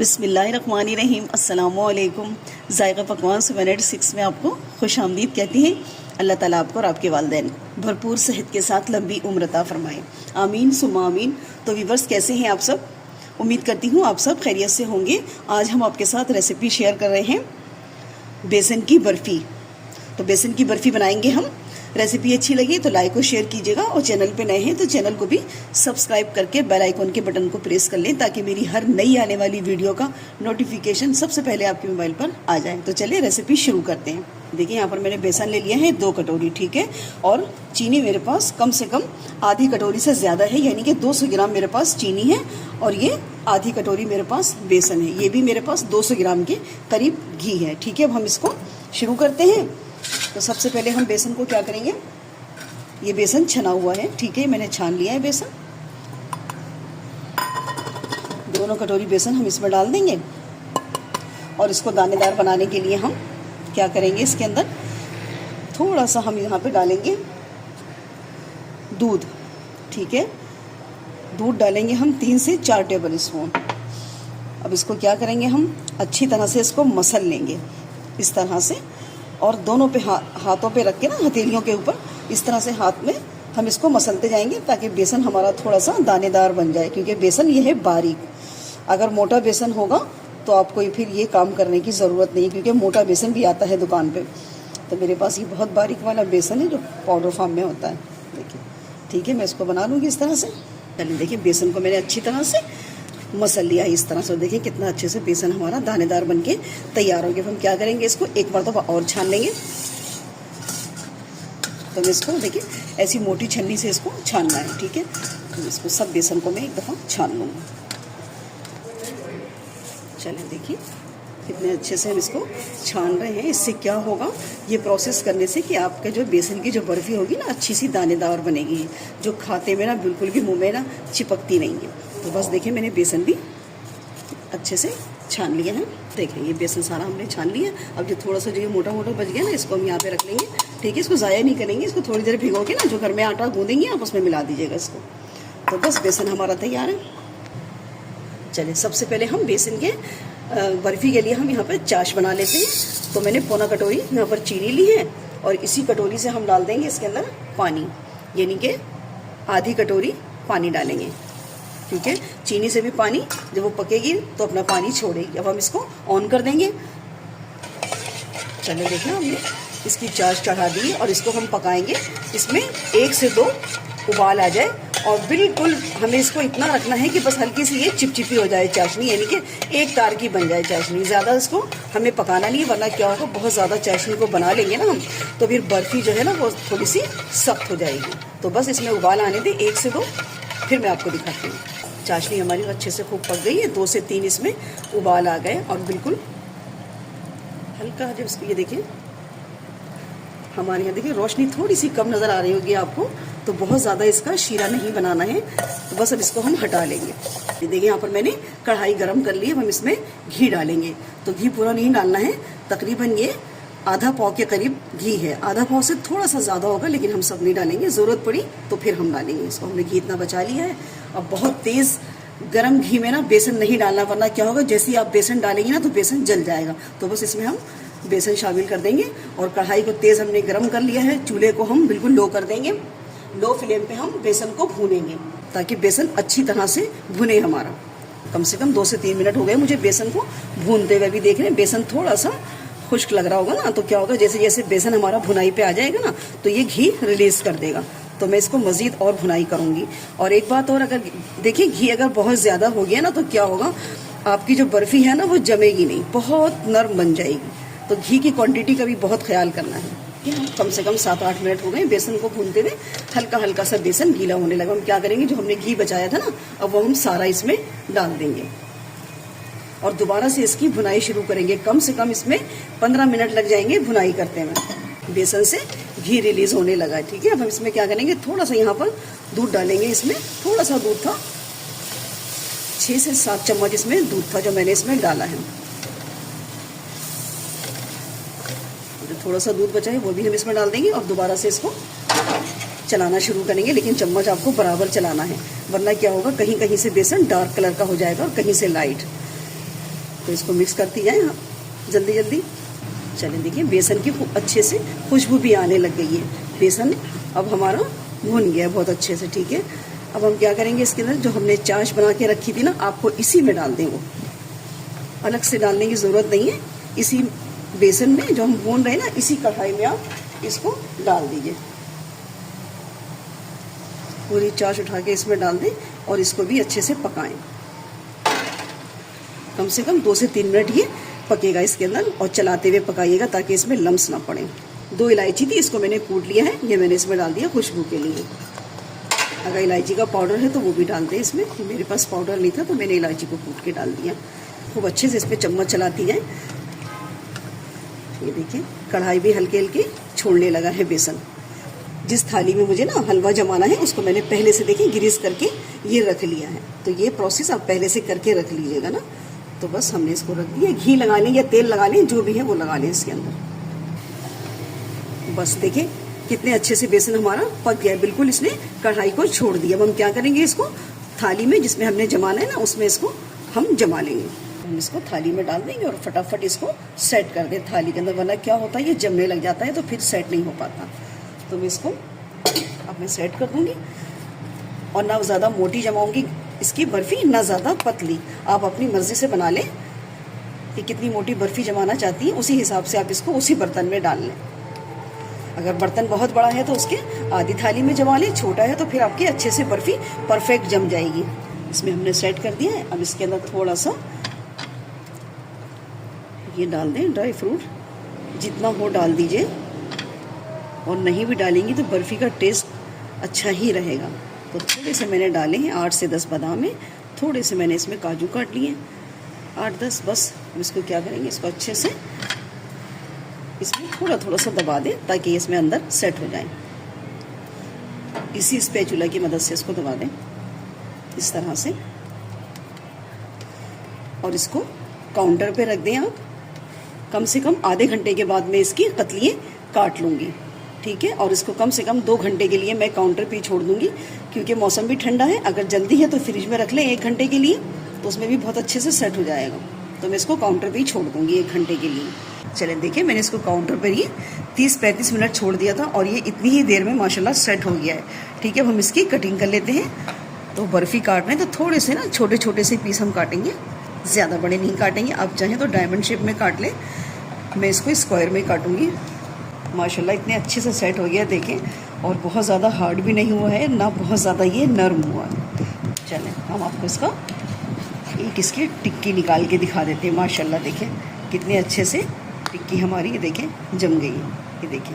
बिस्मिल्लाहिर्रहमानिर्रहीम अस्सलामुअलैकुम। ज़ायक़ा पकवान 786 में आपको खुश आमदीद कहती हैं। अल्लाह ताला आपको और आपके वालिदैन को भरपूर सेहत के साथ लंबी उम्र अता फरमाए, आमीन सुम्मा आमीन। तो व्यूअर्स, कैसे हैं आप सब? उम्मीद करती हूँ आप सब खैरियत से होंगे। आज हम आपके साथ रेसिपी शेयर कर रहे हैं बेसन की बर्फ़ी। तो बेसन की बर्फ़ी बनाएंगे हम। रेसिपी अच्छी लगी तो लाइक और शेयर कीजिएगा, और चैनल पे नए हैं तो चैनल को भी सब्सक्राइब करके बेल आइकॉन के बटन को प्रेस कर लें, ताकि मेरी हर नई आने वाली वीडियो का नोटिफिकेशन सबसे पहले आपके मोबाइल पर आ जाए। तो चलिए रेसिपी शुरू करते हैं। देखिए, यहाँ पर मैंने बेसन ले लिया है 2 कटोरी, ठीक है। और चीनी मेरे पास कम से कम आधी कटोरी से ज़्यादा है, यानी कि 200 ग्राम मेरे पास चीनी है। और ये आधी कटोरी मेरे पास बेसन है। ये भी मेरे पास 200 ग्राम के करीब घी है, ठीक है। अब हम इसको शुरू करते हैं। तो सबसे पहले हम बेसन को क्या करेंगे, ये बेसन छना हुआ है, ठीक है। मैंने छान लिया है बेसन। दोनों कटोरी बेसन हम इसमें डाल देंगे। और इसको दानेदार बनाने के लिए हम क्या करेंगे, इसके अंदर थोड़ा सा हम यहाँ पे डालेंगे दूध, ठीक है। दूध डालेंगे हम 3 से 4 टेबल स्पून। अब इसको क्या करेंगे, हम अच्छी तरह से इसको मसल लेंगे इस तरह से। और दोनों पे हाथों पे रख के ना, हथेलियों के ऊपर इस तरह से हाथ में हम इसको मसलते जाएंगे, ताकि बेसन हमारा थोड़ा सा दानेदार बन जाए। क्योंकि बेसन ये है बारीक। अगर मोटा बेसन होगा तो आपको फिर ये काम करने की ज़रूरत नहीं, क्योंकि मोटा बेसन भी आता है दुकान पे। तो मेरे पास ये बहुत बारीक वाला बेसन है जो पाउडर फॉर्म में होता है। देखिए, ठीक है। मैं इसको बना लूँगी इस तरह से। चलिए, देखिए बेसन को मैंने अच्छी तरह से मसल लिया है इस तरह से। देखिए कितना अच्छे से बेसन हमारा दानेदार बनके तैयार हो गया। हम क्या करेंगे, इसको एक मरतबा और छान लेंगे। तो मैं इसको देखिए ऐसी मोटी छन्नी से इसको छानना है, ठीक है। तो इसको सब बेसन को मैं एक दफ़ा छान लूँगा। चलिए, देखिए कितने अच्छे से हम इसको छान रहे हैं। इससे क्या होगा, ये प्रोसेस करने से कि आपके जो बेसन की जो बर्फ़ी होगी ना, अच्छी सी दानेदार बनेगी, जो खाते में ना बिल्कुल भी मुँह में ना चिपकती नहीं है। तो बस देखिए, मैंने बेसन भी अच्छे से छान लिया है। देखिए, ये बेसन सारा हमने छान लिया। अब जो थोड़ा सा जो ये मोटा मोटा बच गया ना, इसको हम यहाँ पे रख लेंगे, ठीक है। इसको ज़ाया नहीं करेंगे, इसको थोड़ी देर भिगो के ना, जो घर में आटा गूँदेंगे आप उसमें मिला दीजिएगा इसको। तो बस बेसन हमारा तैयार है। चलिए, सबसे पहले हम बेसन के बर्फ़ी के लिए हम यहाँ पर चाश बना लेते हैं। तो मैंने पौना कटोरी यहाँ पर चीनी ली है, और इसी कटोरी से हम डाल देंगे इसके अंदर पानी, यानी कि आधी कटोरी पानी डालेंगे, ठीक है। चीनी से भी पानी जब वो पकेगी तो अपना पानी छोड़ेगी। अब हम इसको ऑन कर देंगे। चलिए, देखिए हमने इसकी चाश चढ़ा दी और इसको हम पकाएंगे। इसमें 1 से 2 उबाल आ जाए, और बिल्कुल हमें इसको इतना रखना है कि बस हल्की सी ये चिपचिपी हो जाए चाशनी, यानी कि एक तार की बन जाए चाशनी। ज़्यादा इसको हमें पकाना नहीं है, वरना क्या होगा, बहुत ज़्यादा चाशनी को बना लेंगे ना हम, तो फिर बर्फ़ी जो है ना वो थोड़ी सी सख्त हो जाएगी। तो बस इसमें उबाल आने दें 1 से 2, फिर मैं आपको दिखाती हूँ। चाशनी हमारी अच्छे से खूब पक गई है। 2 से 3 इसमें उबाल आ गए, और बिल्कुल हल्का जब इसको ये देखिए, हमारे यहाँ देखिए रोशनी थोड़ी सी कम नज़र आ रही होगी आपको, तो बहुत ज़्यादा इसका शीरा नहीं बनाना है। तो बस अब इसको हम हटा लेंगे। ये देखिए, यहाँ पर मैंने कढ़ाई गरम कर ली है। हम इसमें घी डालेंगे। तो घी पूरा नहीं डालना है, तकरीबन ये आधा पाव के करीब घी है। आधा पाव से थोड़ा सा ज़्यादा होगा, लेकिन हम सब नहीं डालेंगे, ज़रूरत पड़ी तो फिर हम डालेंगे इसको। हमने घी इतना बचा लिया है। अब बहुत तेज़ गरम घी में ना बेसन नहीं डालना, वरना क्या होगा, जैसे ही आप बेसन डालेंगे ना तो बेसन जल जाएगा। तो बस इसमें हम बेसन शामिल कर देंगे। और कढ़ाई को तेज़ हमने गरम कर लिया है। चूल्हे को हम बिल्कुल लो कर देंगे। लो फ्लेम पे हम बेसन को भूनेंगे, ताकि बेसन अच्छी तरह से भुने हमारा। कम से कम 2 से 3 मिनट हो गए मुझे बेसन को भूनते हुए। भी देख रहे हैं बेसन थोड़ा सा खुश्क लग रहा होगा ना, तो क्या होगा, जैसे जैसे बेसन हमारा भुनाई पे आ जाएगा ना, तो ये घी रिलीज कर देगा। तो मैं इसको मज़ीद और भुनाई करूँगी। और एक बात और, अगर देखिए घी अगर बहुत ज़्यादा हो गया ना, तो क्या होगा, आपकी जो बर्फ़ी है ना वो जमेगी नहीं, बहुत नरम बन जाएगी। तो घी की क्वांटिटी का भी बहुत ख्याल करना है। कम से कम 7-8 मिनट हो गए बेसन को भूनते हुए। हल्का हल्का सा बेसन गीला होने लगा। हम क्या करेंगे, जो हमने घी बचाया था ना, अब वो हम सारा इसमें डाल देंगे, और दोबारा से इसकी भुनाई शुरू करेंगे। कम से कम इसमें 15 मिनट लग जाएंगे भुनाई करते हुए। बेसन से घी रिलीज होने लगा है, ठीक है। अब हम इसमें क्या करेंगे, थोड़ा सा यहाँ पर दूध डालेंगे। इसमें थोड़ा सा दूध था, 6 से 7 चम्मच इसमें दूध था जो मैंने इसमें डाला है। थोड़ा सा दूध बचा है वो भी हम इसमें डाल देंगे, और दोबारा से इसको चलाना शुरू करेंगे। लेकिन चम्मच आपको बराबर चलाना है, वरना क्या होगा, कहीं कहीं से बेसन डार्क कलर का हो जाएगा और कहीं से लाइट। तो इसको मिक्स करती जाए जल्दी जल्दी। चलें देखिए बेसन की अच्छे से खुशबू भी आने लग गई है। बेसन अब हमारा भुन गया है बहुत अच्छे से, ठीक है। अब हम क्या करेंगे, इसके अंदर जो हमने चाश बना के रखी थी ना, आपको इसी में डाल दें, वो अलग से डालने की ज़रूरत नहीं है। इसी बेसन में जो हम भून रहे हैं ना, इसी कढ़ाई में आप इसको डाल दीजिए। पूरी चाश उठा के इसमें डाल दें और इसको भी अच्छे से पकाएं। कम से कम 2 से 3 मिनट ये पकेगा इसके अंदर, और चलाते हुए पकाइएगा ताकि इसमें लम्स ना पड़े। 2 इलायची थी, इसको मैंने कूट लिया है, ये मैंने इसमें डाल दिया खुशबू के लिए। अगर इलायची का पाउडर है तो वो भी डाल दें इसमें। मेरे पास पाउडर नहीं था तो मैंने इलायची को कूट के डाल दिया। खूब अच्छे से इस पर चम्मच चलाती है। ये देखिए कढ़ाई भी हल्के हल्के छोड़ने लगा है बेसन। जिस थाली में मुझे ना हलवा जमाना है, उसको मैंने पहले से देखिए ग्रीस करके ये रख लिया है। तो ये प्रोसेस आप पहले से करके रख लीजिएगा ना। तो बस हमने इसको रख दिया। घी लगा लें या तेल लगा लें, जो भी है वो लगा लें इसके अंदर। बस देखिए कितने अच्छे से बेसन हमारा पक गया है, बिल्कुल इसने कढ़ाई को छोड़ दिया। अब हम क्या करेंगे, इसको थाली में जिसमें हमने जमाना है ना, उसमें इसको हम जमा लेंगे। हम इसको थाली में डाल देंगे और फटाफट इसको सेट कर दें थाली के अंदर, वरना क्या होता है ये जमने लग जाता है तो फिर सेट नहीं हो पाता। तो मैं इसको अब मैं सेट कर दूंगी। और ना ज़्यादा मोटी जमाऊंगी इसकी बर्फ़ी, ना ज़्यादा पतली। आप अपनी मर्ज़ी से बना लें कि कितनी मोटी बर्फ़ी जमाना चाहती हैं, उसी हिसाब से आप इसको उसी बर्तन में डाल लें। अगर बर्तन बहुत बड़ा है तो उसके आधी थाली में जमा लें, छोटा है तो फिर आपकी अच्छे से बर्फ़ी परफेक्ट जम जाएगी। इसमें हमने सेट कर दिया है। अब इसके अंदर थोड़ा सा ये डाल दें, ड्राई फ्रूट जितना हो डाल दीजिए, और नहीं भी डालेंगी तो बर्फ़ी का टेस्ट अच्छा ही रहेगा। तो थोड़े से मैंने डाले हैं, 8 से 10 बादाम है, थोड़े से मैंने इसमें काजू काट लिए 8-10। बस इसको क्या करेंगे, इसको अच्छे से इसमें थोड़ा थोड़ा सा दबा दें ताकि इसमें अंदर सेट हो जाए। इसी स्पैचुला की मदद से इसको दबा दें इस तरह से, और इसको काउंटर पे रख दें आप। कम से कम आधे घंटे के बाद मैं इसकी कतलियाँ काट लूँगी, ठीक है। और इसको कम से कम 2 घंटे के लिए मैं काउंटर पे छोड़ दूँगी, क्योंकि मौसम भी ठंडा है। अगर जल्दी है तो फ्रिज में रख लें 1 घंटे के लिए, तो उसमें भी बहुत अच्छे से सेट हो जाएगा। तो मैं इसको काउंटर पे ही छोड़ दूँगी 1 घंटे के लिए। चलें देखिए मैंने इसको काउंटर पर ही 30-35 मिनट छोड़ दिया था, और ये इतनी ही देर में माशाल्लाह सेट हो गया है, ठीक है। अब हम इसकी कटिंग कर लेते हैं। तो बर्फ़ी काट रहे हैं तो थोड़े से ना छोटे छोटे से पीस हम काटेंगे, ज़्यादा बड़े नहीं काटेंगे। आप चाहें तो डायमंड शेप में काट लें, मैं इसको स्क्वायर में काटूंगी। माशाल्लाह इतने अच्छे से सेट हो गया देखें, और बहुत ज़्यादा हार्ड भी नहीं हुआ है, ना बहुत ज़्यादा ये नरम हुआ है। चलें हम आपको इसका एक इसकी टिक्की निकाल के दिखा देते हैं। माशाल्लाह देखें कितने अच्छे से टिक्की हमारी ये देखें जम गई है। ये देखें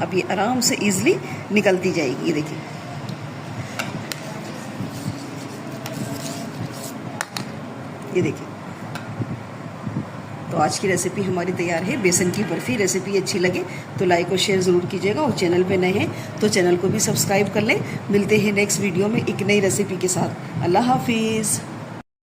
अब ये आराम से ईज़िली निकलती जाएगी। ये देखिए ये देखिए। तो आज की रेसिपी हमारी तैयार है, बेसन की बर्फ़ी। रेसिपी अच्छी लगे तो लाइक और शेयर ज़रूर कीजिएगा, और चैनल पे नए हैं तो चैनल को भी सब्सक्राइब कर लें। मिलते हैं नेक्स्ट वीडियो में एक नई रेसिपी के साथ। अल्लाह हाफिज़।